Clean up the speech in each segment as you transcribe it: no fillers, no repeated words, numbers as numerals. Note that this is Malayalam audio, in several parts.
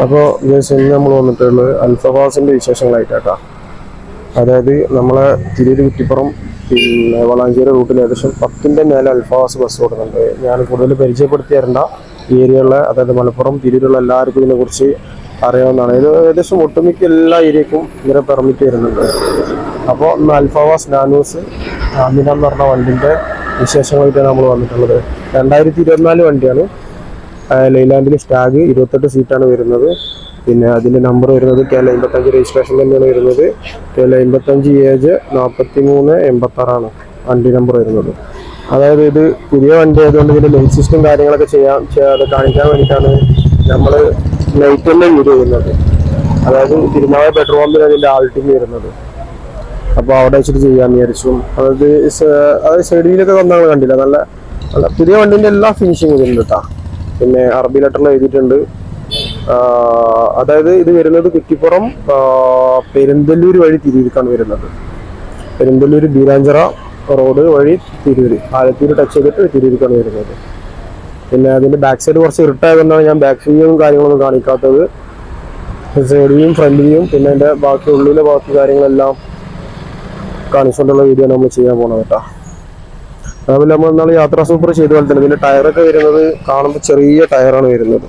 അപ്പോൾ ഇന്ന് നമ്മൾ വന്നിട്ടുള്ളത് അൽഫവാസിൻ്റെ വിശേഷങ്ങളായിട്ടാണ്. അതായത് നമ്മളെ തിരൂർ കുറ്റിപ്പുറം പിന്നെ വളാഞ്ചേരി റൂട്ടിൽ ഏകദേശം 10ൻ്റെ മേലെ അൽഫവാസ് ബസ് ഓടുന്നുണ്ട്. ഞാൻ കൂടുതൽ പരിചയപ്പെടുത്തി തരേണ്ട ഏരിയകളിലെ, അതായത് മലപ്പുറം തിരൂരുള്ള എല്ലാവർക്കും ഇതിനെക്കുറിച്ച് അറിയാവുന്നതാണ്. ഇത് ഏകദേശം ഒട്ടുമിക്ക എല്ലാ ഏരിയക്കും ഇങ്ങനെ പെർമിറ്റ് വരുന്നുണ്ട്. അപ്പോൾ ഇന്ന് അൽഫവാസ് നാനൂസ് അമിന എന്ന് പറഞ്ഞ വണ്ടിൻ്റെ വിശേഷങ്ങളായിട്ടാണ് നമ്മൾ വന്നിട്ടുള്ളത്. 2024 വണ്ടിയാണ്. ലൈലാൻഡിൽ സ്റ്റാഗ് 28 സീറ്റാണ് വരുന്നത്. പിന്നെ അതിൻ്റെ നമ്പർ വരുന്നത് KL 55 രജിസ്ട്രേഷൻ തന്നെയാണ് വരുന്നത്. KL 55 ഏജ് 4386 വണ്ടി നമ്പർ വരുന്നത്. അതായത് ഇത് പുതിയ വണ്ടി ആയതുകൊണ്ട് ഇതിൻ്റെ ലൈറ്റ് സിസ്റ്റം കാര്യങ്ങളൊക്കെ കാണിക്കാൻ വേണ്ടിയിട്ടാണ് നമ്മൾ ലൈറ്റ് തന്നെ യൂസ് ചെയ്യുന്നത്. അതായത് തിരുനാവായ പെട്രോൾ പമ്പിൽ അതിൻ്റെ ആൾട്ടിങ് വരുന്നത്. അപ്പോൾ അവിടെ വെച്ചിട്ട് ചെയ്യാമെന്ന് വിചാരിച്ചു. അതായത് സൈഡിലൊക്കെ വന്നാൽ കണ്ടില്ല, നല്ല നല്ല പുതിയ വണ്ടീൻ്റെ എല്ലാ ഫിനിഷിങ് ഇതിലുണ്ട് കേട്ടോ. പിന്നെ അറബി ലെറ്ററിൽ എഴുതിയിട്ടുണ്ട്. അതായത് ഇത് വരുന്നത് കുറ്റിപ്പുറം പെരുന്തല്ലൂർ വഴി തിരൂരിക്കാണ് വരുന്നത്. പെരുന്തല്ലൂർ ബീരാഞ്ചിറ റോഡ് വഴി തിരൂര്, ആലത്തൂർ ടച്ച് ചെയ്തിട്ട് തിരൂരിക്കാണ് വരുന്നത്. പിന്നെ അതിൻ്റെ ബാക്ക് സൈഡ് കുറച്ച് ഇരുട്ടായതുകൊണ്ടാണ് ഞാൻ ബാക്ക് വ്യൂവും കാര്യങ്ങളൊന്നും കാണിക്കാത്തത്. സൈഡ് വ്യൂയും ഫ്രണ്ട് വ്യൂയും പിന്നെ അതിൻ്റെ ബാക്കി ഉള്ളിലെ ബാക്കി കാര്യങ്ങളെല്ലാം കാണിച്ചുകൊണ്ടുള്ള വീഡിയോ നമ്മൾ ചെയ്യാൻ പോകണം കേട്ടോ. അതുപോലെ നമ്മൾ ഇന്നാൾ യാത്രാ സൂപ്പർ ചെയ്ത പോലെ തന്നെ ഇതിൻ്റെ ടയറൊക്കെ വരുന്നത് കാണുമ്പോൾ ചെറിയ ടയറാണ് വരുന്നത്.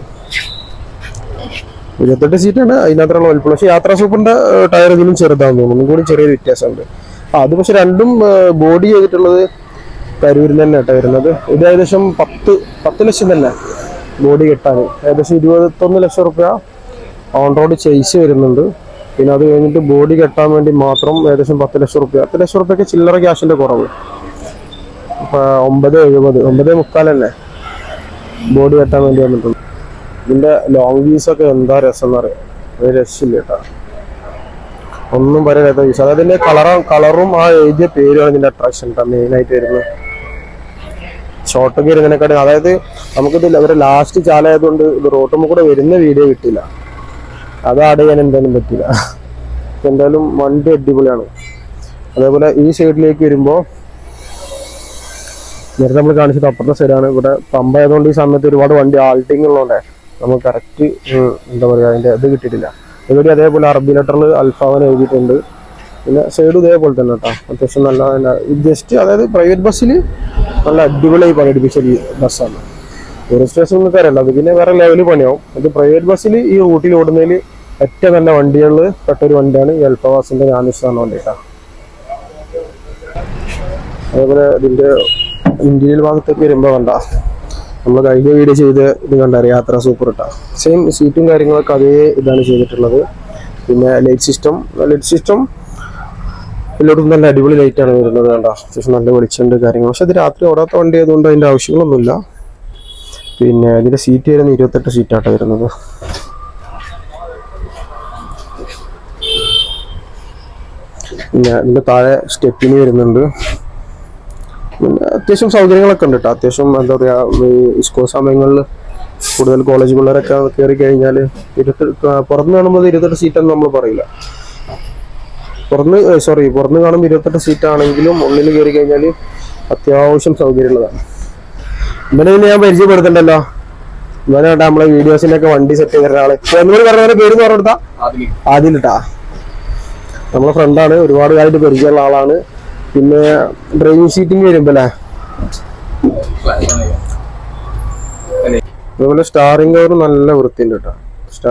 28 സീറ്റാണ്, അതിനകത്തുള്ള വലിപ്പം. പക്ഷേ യാത്രാ സൂപ്പറിൻ്റെ ടയർ ഇതിലും ചെറുതാണെന്ന് തോന്നുന്നു, ഒന്നും കൂടി ചെറിയൊരു വ്യത്യാസമുണ്ട്. അത് പക്ഷെ രണ്ടും ബോഡി ചെയ്തിട്ടുള്ളത് കരൂരിൽ തന്നെ കേട്ടോ വരുന്നത്. ഇത് ഏകദേശം 10 ലക്ഷം തന്നെ ബോഡി കെട്ടാൻ. ഏകദേശം 21 ലക്ഷം റുപ്യ ഓൺ റോഡ് ചെയ്സ് വരുന്നുണ്ട്. പിന്നെ അത് കഴിഞ്ഞിട്ട് ബോഡി കെട്ടാൻ വേണ്ടി മാത്രം ഏകദേശം 10 ലക്ഷം റുപ്യ. 10 ലക്ഷം റുപ്യക്ക് ചില്ലറ ക്യാഷിൻ്റെ കുറവ്. അപ്പോൾ 970 9.25 തന്നെ ബോഡി കെട്ടാൻ വേണ്ടി വന്നിട്ടുണ്ട്. ഇതിൻ്റെ ലോങ് വ്യൂസൊക്കെ എന്താ രസം എന്ന് പറയാം, ഒരു രക്ഷയില്ല കേട്ടോ, ഒന്നും പറയാത്ത വ്യൂസ്. അതായത് ഇതിൻ്റെ കളറും ആ എഴുതിയ പേരുമാണ് ഇതിൻ്റെ അട്രാക്ഷൻ കേട്ടോ മെയിനായിട്ട് വരുന്നത്. ഷോർട്ടൊക്കെ വരുന്നതിനെക്കാട്ടും, അതായത് നമുക്കിത് അവരെ ലാസ്റ്റ് ചാലായതുകൊണ്ട് ഇത് റോട്ടുമ്പോൾ കൂടെ വരുന്ന വീഡിയോ കിട്ടില്ല, അത് ആഡ് ചെയ്യാൻ എന്തായാലും പറ്റില്ല. എന്തായാലും വണ്ടി അടിപൊളിയാണ്. അതേപോലെ ഈ സൈഡിലേക്ക് വരുമ്പോൾ നേരത്തെ നമ്മൾ കാണിച്ചത് അപ്പുറത്തെ സൈഡാണ്. ഇവിടെ പമ്പായതുകൊണ്ട് ഈ സമയത്ത് ഒരുപാട് വണ്ടി ആൾട്ടിങ് ഉള്ളതുകൊണ്ടേ നമുക്ക് കറക്റ്റ് എന്താ പറയുക അതിൻ്റെ ഇത് കിട്ടിയിട്ടില്ല. ഇവിടെ അതേപോലെ അറബി ലെറ്ററിൽ അൽഫാവൻ എഴുതിയിട്ടുണ്ട്. പിന്നെ സൈഡ് ഇതേപോലെ തന്നെ കേട്ടോ, അത്യാവശ്യം നല്ല ജസ്റ്റ് അതായത് പ്രൈവറ്റ് ബസ്സിൽ നല്ല അടിപൊളിയായി പണിയെടുപ്പിച്ച ഒരു ബസ്സാണ്. ടൂറിസ്റ്റ് ബസ് ഒന്നും കാര്യമല്ല, അത് പിന്നെ വേറെ ലെവലിൽ പണിയാവും. അത് പ്രൈവറ്റ് ബസ്സിൽ ഈ റൂട്ടിൽ ഓടുന്നതിൽ ഏറ്റവും നല്ല വണ്ടികളിൽ പെട്ടൊരു വണ്ടിയാണ് ഈ അൽഫവാസിൻ്റെ നാനൂസ് എന്ന വണ്ടി കേട്ടോ. അതേപോലെ ഇതിൻ്റെ ഇന്റീരിയൽ ഭാഗത്തേക്ക് വരുമ്പോൾ കണ്ട നമ്മൾ കഴിഞ്ഞ വീഡിയോ ചെയ്ത് ഇത് കണ്ടറിയാം യാത്രാ സൂപ്പർ ഇട്ടാ. സെയിം സീറ്റും കാര്യങ്ങളൊക്കെ അതേ ഇതാണ് ചെയ്തിട്ടുള്ളത്. പിന്നെ ലൈറ്റ് സിസ്റ്റം എല്ലായിടത്തും നല്ല അടിപൊളി ലൈറ്റാണ് വരുന്നത് കണ്ട. അത്യാവശ്യം നല്ല വെളിച്ചുണ്ട് കാര്യങ്ങൾ. പക്ഷെ ഇത് രാത്രി ഓടാത്ത വണ്ടി ആയതുകൊണ്ട് അതിൻ്റെ ആവശ്യങ്ങളൊന്നുമില്ല. പിന്നെ ഇതിൻ്റെ സീറ്റ് വരുന്നത് 28 സീറ്റാണ് വരുന്നത്. പിന്നെ ഇതിൻ്റെ താഴെ സ്റ്റെപ്പിന് വരുന്നുണ്ട്. പിന്നെ അത്യാവശ്യം സൗകര്യങ്ങളൊക്കെ ഉണ്ട് കേട്ടോ. അത്യാവശ്യം എന്താ പറയുക, സ്കൂൾ സമയങ്ങളിൽ കൂടുതൽ കോളേജ് പിള്ളേരൊക്കെ കയറി കഴിഞ്ഞാൽ പുറത്ത് കാണുമ്പോൾ 28 സീറ്റെന്ന് നമ്മൾ പറയില്ല. പുറന്ന് കാണുമ്പോൾ 28 സീറ്റാണെങ്കിലും ഉള്ളിൽ കയറി കഴിഞ്ഞാൽ അത്യാവശ്യം സൗകര്യമുള്ളതാണ്. ഇവനെ പിന്നെ ഞാൻ പരിചയപ്പെടുത്തണ്ടല്ലോ, ഇവനെ കേട്ടോ നമ്മളെ വീഡിയോസിനൊക്കെ വണ്ടി സെറ്റ് ചെയ്ത ഒരാള്. എന്നോട് പറഞ്ഞ പേര് എന്ന് പറഞ്ഞെടുത്താ ആദിലിട്ടാ, നമ്മളെ ഫ്രണ്ടാണ്, ഒരുപാട് കാലത്ത് പരിചയമുള്ള ആളാണ്. പിന്നെ ഡ്രൈവിംഗ് സീറ്റിംഗ് വരുമ്പല്ലേ അതുപോലെ സ്റ്റാറിംഗ് കവർ നല്ല വൃത്തിയുണ്ട് കേട്ടോ.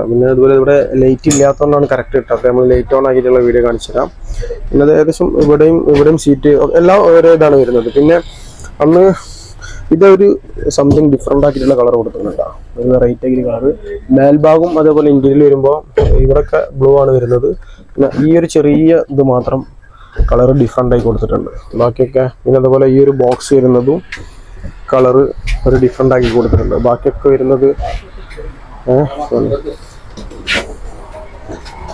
പിന്നെ അതുപോലെ ഇവിടെ ലൈറ്റ് ഇല്ലാത്തതുകൊണ്ടാണ് കറക്റ്റ് കിട്ടുക. അപ്പോൾ നമ്മൾ ലൈറ്റ് ഓൺ ആക്കിയിട്ടുള്ള വീഡിയോ കാണിച്ചു തരാം. പിന്നെ അത് ഏകദേശം ഇവിടെയും സീറ്റ് എല്ലാം ഓരോ ഇതാണ് വരുന്നത്. പിന്നെ അന്ന് ഇതൊരു സംതിങ് ഡിഫറെൻ്റ് ആക്കിയിട്ടുള്ള കളർ കൊടുക്കുന്നുണ്ടോ, ഒരു വെറൈറ്റി ആക്കിയ കളർ. മേൽഭാഗം അതേപോലെ ഇന്ത്യയിൽ വരുമ്പോൾ ഇവിടെയൊക്കെ ബ്ലൂ ആണ് വരുന്നത്. പിന്നെ ഈ ഒരു ചെറിയ ഇത് മാത്രം കളർ ഡിഫറെൻ്റ് ആയി കൊടുത്തിട്ടുണ്ട്. ബാക്കിയൊക്കെ പിന്നെ അതേപോലെ ഈ ഒരു ബോക്സ് വരുന്നതും കളറ് ഒരു ഡിഫറെൻ്റ് ആക്കി കൊടുത്തിട്ടുണ്ട്. ബാക്കിയൊക്കെ വരുന്നത്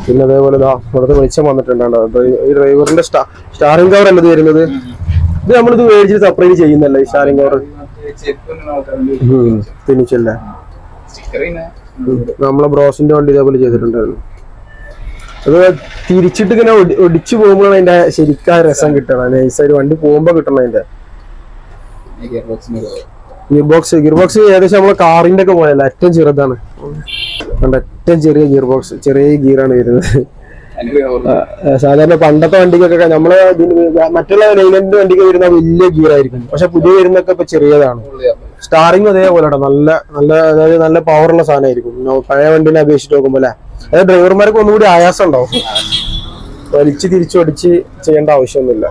പിന്നെ അതേപോലെ ഇവിടുത്തെ വെളിച്ചം വന്നിട്ടുണ്ടോ. ഈ ഡ്രൈവറിന്റെ സ്റ്റാറിംഗ് കവർ അല്ലത് വരുന്നത്. ഇത് നമ്മളിത് മേടിച്ചിട്ട് സെപ്പറേറ്റ് ചെയ്യുന്നല്ലേ ഈ സ്റ്റാറിംഗ് കവർ തിരിച്ചല്ലേ. നമ്മളെ ബ്രോസിന്റെ വണ്ടി ഇതേപോലെ ചെയ്തിട്ടുണ്ടായിരുന്നു. അത് തിരിച്ചിട്ട് ഇങ്ങനെ ഒടിച്ചു പോകുമ്പോഴാണ് അതിന്റെ ശരിക്കും രസം കിട്ടണം. നൈസായിട്ട് വണ്ടി പോകുമ്പോ കിട്ടണം അതിന്റെ. ഗിയർ ബോക്സ് ഏകദേശം നമ്മളെ കാറിന്റെ ഒക്കെ പോയല്ല, ഏറ്റവും ചെറുതാണ്, ഏറ്റവും ചെറിയ ഗിയർ ബോക്സ്, ചെറിയ ഗിയറാണ് വരുന്നത്. സാധാരണ പണ്ടത്തെ വണ്ടിക്കൊക്കെ നമ്മള് മറ്റുള്ള ലൈലൻഡ് വണ്ടിക്ക് വരുന്ന വലിയ ഗിയർ ആയിരിക്കും, പക്ഷെ പുതിയ വരുന്നൊക്കെ ഇപ്പൊ ചെറിയതാണ്. സ്റ്റാറിങ് അതേപോലെ നല്ല നല്ല അതായത് നല്ല പവറുള്ള സാധനമായിരിക്കും പഴയ വണ്ടിനെ അപേക്ഷിച്ച് നോക്കുമ്പോ അല്ലെ. അതായത് ഡ്രൈവർമാർക്ക് ഒന്നുകൂടി ആയാസം ഉണ്ടാവും, വലിച്ച് തിരിച്ചൊടിച്ച് ചെയ്യേണ്ട ആവശ്യമൊന്നുമില്ല.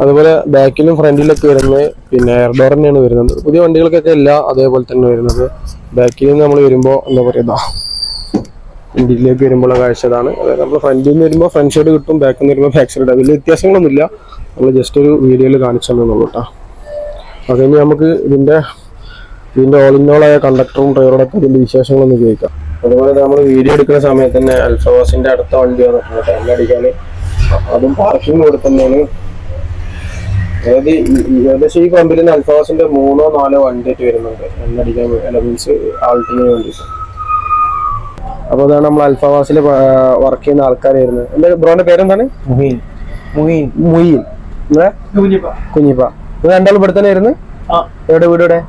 അതുപോലെ ബാക്കിലും ഫ്രണ്ടിലൊക്കെ വരുന്നത് പിന്നെ എയർ ഡോർ തന്നെയാണ് വരുന്നത്. പുതിയ വണ്ടികൾക്കൊക്കെ ഇല്ല, അതേപോലെ തന്നെ വരുന്നത്. ബാക്കിൽ നിന്ന് നമ്മൾ വരുമ്പോൾ എന്താ പറയുക, ഫ്രണ്ടിലേക്ക് വരുമ്പോഴുള്ള കാഴ്ച ഇതാണ്. അതായത് നമ്മൾ ഫ്രണ്ടിൽ നിന്ന് വരുമ്പോൾ ഫ്രണ്ട് സൈഡ് കിട്ടും, ബാക്കിൽ നിന്ന് വരുമ്പോൾ ബാക്ക് സൈഡ്. വലിയ വ്യത്യാസങ്ങളൊന്നുമില്ല, നമ്മൾ ജസ്റ്റ് ഒരു വീഡിയോയിൽ കാണിച്ചു തന്നുള്ളൂ കേട്ടോ. അത് കഴിഞ്ഞ് നമുക്ക് ഇതിൻ്റെ ഓൾ ഇൻ ഓൾ ആയ കണ്ടക്ടറും ഡ്രൈവറോടൊക്കെ ഇതിൻ്റെ വിശേഷങ്ങളൊന്ന് ചോദിക്കാം. അതുപോലെ നമ്മൾ വീഡിയോ എടുക്കുന്ന സമയത്ത് തന്നെ അൽഫവാസിൻ്റെ അടുത്ത വണ്ടി വന്നിട്ടുണ്ട് എണ്ണടിക്കാൻ. അതും പാർക്കിംഗ് കൂടെ തന്നെയാണ്. അതായത് ഏകദേശം ഈ കമ്പനിയിൽ നിന്ന് അൽഫവാസിൻ്റെ 3 or 4 വണ്ടിയായിട്ട് വരുന്നുണ്ട് എണ്ണടിക്കാൻ, മീൻസ് ആൾട്ടിങ്ങിന് വേണ്ടിയിട്ട്. അപ്പോൾ അതാണ് നമ്മൾ അൽഫവാസിൽ വർക്ക് ചെയ്യുന്ന ആൾക്കാർ വരുന്നത്. എൻ്റെ ബ്രോന്റെ പേരെന്താണ്? മുഹീൻ കുഞ്ഞിപ്പ. ഇത് രണ്ടാളും ഇവിടെ തന്നെ വരുന്നത്. എവിടെ വീട്? ഇവിടെ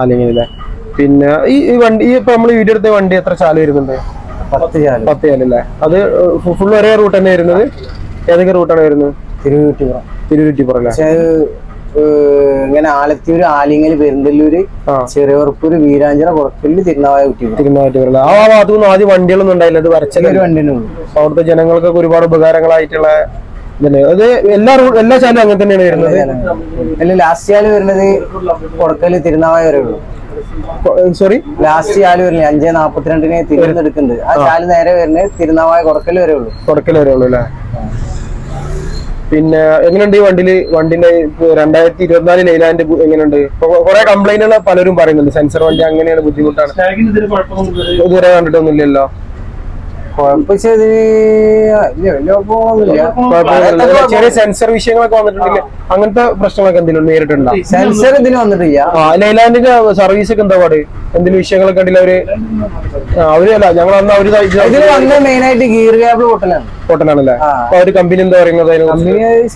ആലിങ്ങനല്ലേ. പിന്നെ ഈ വണ്ടി ഇപ്പൊ നമ്മൾ വീഡിയോ എടുത്ത വണ്ടി എത്ര ചാല് വരുന്നുണ്ട്? 10 ചാലല്ലേ. അത് ഫുൾ ഒരേ റൂട്ട് തന്നെ വരുന്നത്? ഏതൊക്കെ റൂട്ടാണ് വരുന്നത്? തിരുവറ്റിപ്പുറം അല്ലേ. ഇങ്ങനെ ആലത്തൂര്, ആലിങ്ങല്, പെരുന്തല്ലൂര്, ചെറിയവർപ്പൂര്, വീരാഞ്ചിറ, പുറക്കല്, തിരുനാവായ. ആ ഭാഗത്തുനിന്ന് ആദ്യം വണ്ടികളൊന്നും ഉണ്ടായില്ല, അത് വരച്ചൊരു വണ്ടിയാണ്. അവിടുത്തെ ജനങ്ങൾക്കൊക്കെ ഒരുപാട് ഉപകാരങ്ങളായിട്ടുള്ള ഇതല്ലേ. അത് എല്ലാ ചാലും അങ്ങനെ തന്നെയാണ് വരുന്നത്. അല്ല, ലാസ്റ്റ് ചാല് വരുന്നത് പുറക്കല് തിരുനാവായ വരെ ഉള്ളൂ. സോറി, ലാസ്റ്റ് ചാല് വരുന്നത് 5:42 തിരുവനന്തപുരത്തുണ്ട്. ആ ചാല് നേരെ വരുന്നത് തിരുനാവായ കൊടക്കല് വരെ ഉള്ളൂ. അല്ലേ. പിന്നെ എങ്ങനെയുണ്ട് ഈ വണ്ടിന്റെ 2024 ലൈലാൻഡ് എങ്ങനെയുണ്ട്? കുറെ കംപ്ലൈന്റുകൾ പലരും പറയുന്നുണ്ട്, സെൻസർ വണ്ടി അങ്ങനെയാണ്, ബുദ്ധിമുട്ടാണ്. ഇതുവരെ കണ്ടിട്ടൊന്നുമില്ലല്ലോ. ചെറിയ സെൻസർ വിഷയങ്ങളൊക്കെ വന്നിട്ടുണ്ടെങ്കിൽ അങ്ങനത്തെ പ്രശ്നങ്ങളൊക്കെ എന്തെങ്കിലും നേരിട്ടുണ്ടോ? സെൻസർ ഇതിന് വന്നിട്ടില്ല. ലൈലാൻഡിന്റെ സർവീസ് ഒക്കെ എന്താ പാട്? എന്തെങ്കിലും വിഷയങ്ങളൊക്കെ ഉണ്ടല്ലോ? അവരല്ല ഞങ്ങൾ അന്ന് അവര് മെയിൻ ആയിട്ട് ഗിയർ കേബിൾ പൊട്ടനാണല്ലേ. അപ്പൊ അവര് കമ്പനി എന്താ പറയുന്നത്?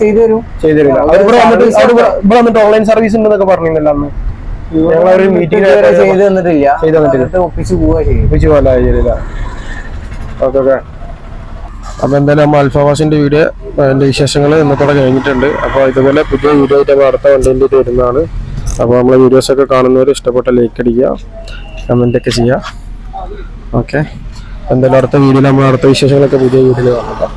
ചെയ്തു തരില്ല. ഇവിടെ വന്നിട്ട് ഓൺലൈൻ സർവീസ് ഉണ്ടെന്നൊക്കെ പറഞ്ഞിരുന്നല്ലോ അന്ന്. ഞങ്ങളൊരു മീറ്റിംഗ് ചെയ്ത് തന്നിട്ടില്ല. ഒപ്പിച്ച് പോവാ. ഓക്കെ. അപ്പൊ എന്തായാലും നമ്മൾ അൽഫവാസിന്റെ വീഡിയോ അതിന്റെ വിശേഷങ്ങൾ ഇന്നത്തോടെ കഴിഞ്ഞിട്ടുണ്ട്. അപ്പൊ ഇതുപോലെ പുതിയ വീഡിയോ ആയിട്ട് നമ്മൾ അടുത്ത കണ്ടന്റ് വരുന്നതാണ്. അപ്പോൾ നമ്മളെ വീഡിയോസ് ഒക്കെ കാണുന്നവർ ഇഷ്ടപ്പെട്ട ലൈക്ക് അടിക്കുക, കമന്റ് ഒക്കെ ചെയ്യുക. ഓക്കെ, എന്തായാലും അടുത്ത വീഡിയോയിൽ നമ്മൾ അടുത്ത വിശേഷങ്ങളൊക്കെ പുതിയ വീഡിയോയിൽ കാണാം.